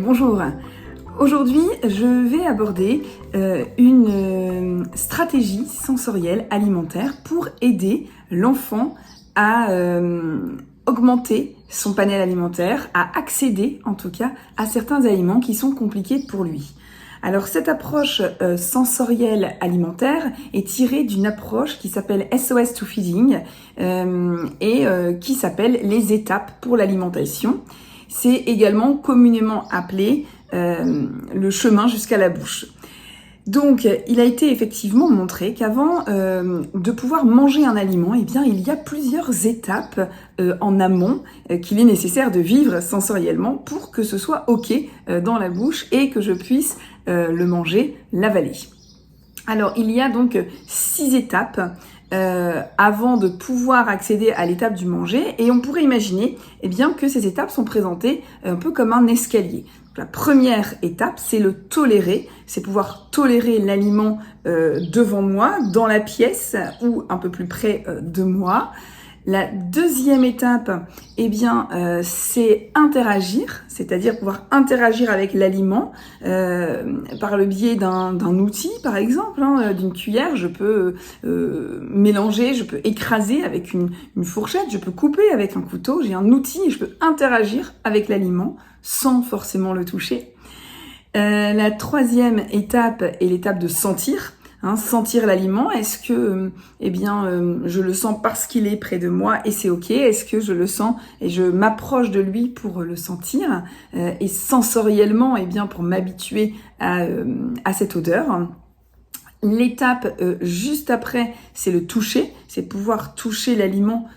Bonjour. Aujourd'hui, je vais aborder une stratégie sensorielle alimentaire pour aider l'enfant à augmenter son panel alimentaire, à accéder en tout cas à certains aliments qui sont compliqués pour lui. Alors cette approche sensorielle alimentaire est tirée d'une approche qui s'appelle SOS to Feeding et qui s'appelle les étapes pour l'alimentation. C'est également communément appelé le chemin jusqu'à la bouche. Donc, il a été effectivement montré qu'avant de pouvoir manger un aliment, eh bien, il y a plusieurs étapes en amont qu'il est nécessaire de vivre sensoriellement pour que ce soit OK dans la bouche et que je puisse le manger, l'avaler. Alors, il y a donc 6 étapes avant de pouvoir accéder à l'étape du manger, et on pourrait imaginer eh bien, que ces étapes sont présentées un peu comme un escalier. La première étape, c'est le tolérer, c'est pouvoir tolérer l'aliment devant moi, dans la pièce ou un peu plus près de moi. La deuxième étape, eh bien, c'est interagir, c'est-à-dire pouvoir interagir avec l'aliment par le biais d'un outil, par exemple, d'une cuillère. Je peux mélanger, je peux écraser avec une fourchette, je peux couper avec un couteau. J'ai un outil et je peux interagir avec l'aliment sans forcément le toucher. La troisième étape est l'étape de sentir. Sentir l'aliment, est-ce que je le sens parce qu'il est près de moi et c'est OK? Est-ce que je le sens et je m'approche de lui pour le sentir et sensoriellement pour m'habituer à cette odeur? L'étape juste après, c'est le toucher, c'est pouvoir toucher l'aliment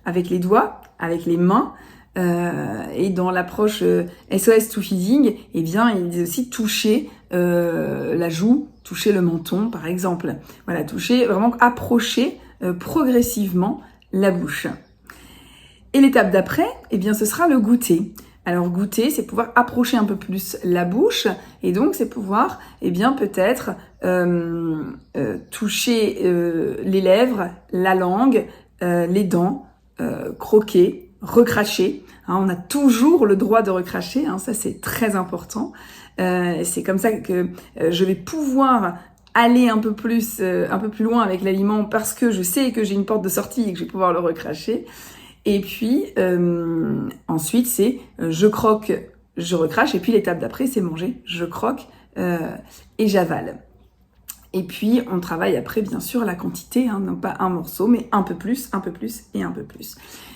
avec les doigts, avec les mains. Et dans l'approche SOS to Feeding, il est aussi toucher la joue, toucher le menton par exemple. Voilà, toucher, vraiment approcher progressivement la bouche. Et l'étape d'après, ce sera le goûter. Alors goûter, c'est pouvoir approcher un peu plus la bouche, et donc c'est pouvoir peut-être toucher les lèvres, la langue, les dents, croquer, recracher. On a toujours le droit de recracher, ça c'est très important. C'est comme ça que je vais pouvoir aller un peu plus loin avec l'aliment parce que je sais que j'ai une porte de sortie et que je vais pouvoir le recracher. Et puis ensuite c'est je croque, je recrache, et puis l'étape d'après c'est manger, je croque et j'avale. Et puis, on travaille après, bien sûr, la quantité, non pas un morceau, mais un peu plus et un peu plus.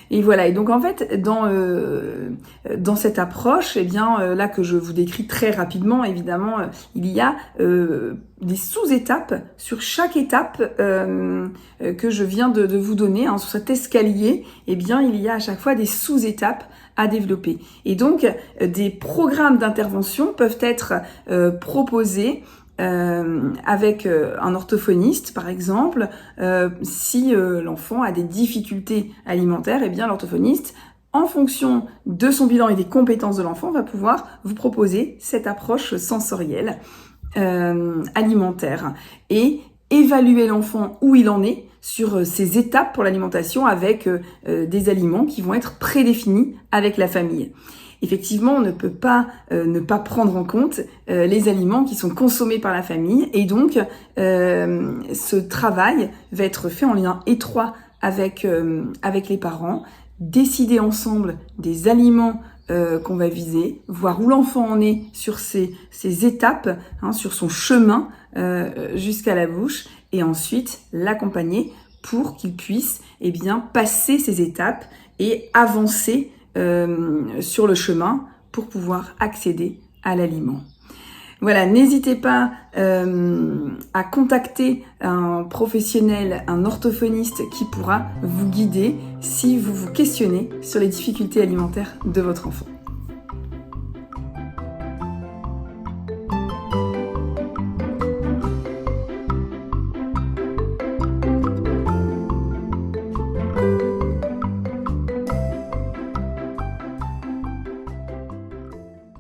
Et voilà, et donc en fait, dans cette approche, là que je vous décris très rapidement, évidemment, il y a des sous-étapes sur chaque étape que je viens de vous donner. Sur cet escalier, il y a à chaque fois des sous-étapes à développer. Et donc, des programmes d'intervention peuvent être proposés avec un orthophoniste par exemple, si l'enfant a des difficultés alimentaires, l'orthophoniste, en fonction de son bilan et des compétences de l'enfant, va pouvoir vous proposer cette approche sensorielle alimentaire et évaluer l'enfant où il en est sur ses étapes pour l'alimentation avec des aliments qui vont être prédéfinis avec la famille. Effectivement, on ne peut pas ne pas prendre en compte les aliments qui sont consommés par la famille, et donc ce travail va être fait en lien étroit avec les parents, décider ensemble des aliments qu'on va viser, voir où l'enfant en est sur ces étapes, sur son chemin jusqu'à la bouche, et ensuite l'accompagner pour qu'il puisse passer ces étapes et avancer sur le chemin pour pouvoir accéder à l'aliment. Voilà, n'hésitez pas à contacter un professionnel, un orthophoniste qui pourra vous guider si vous vous questionnez sur les difficultés alimentaires de votre enfant.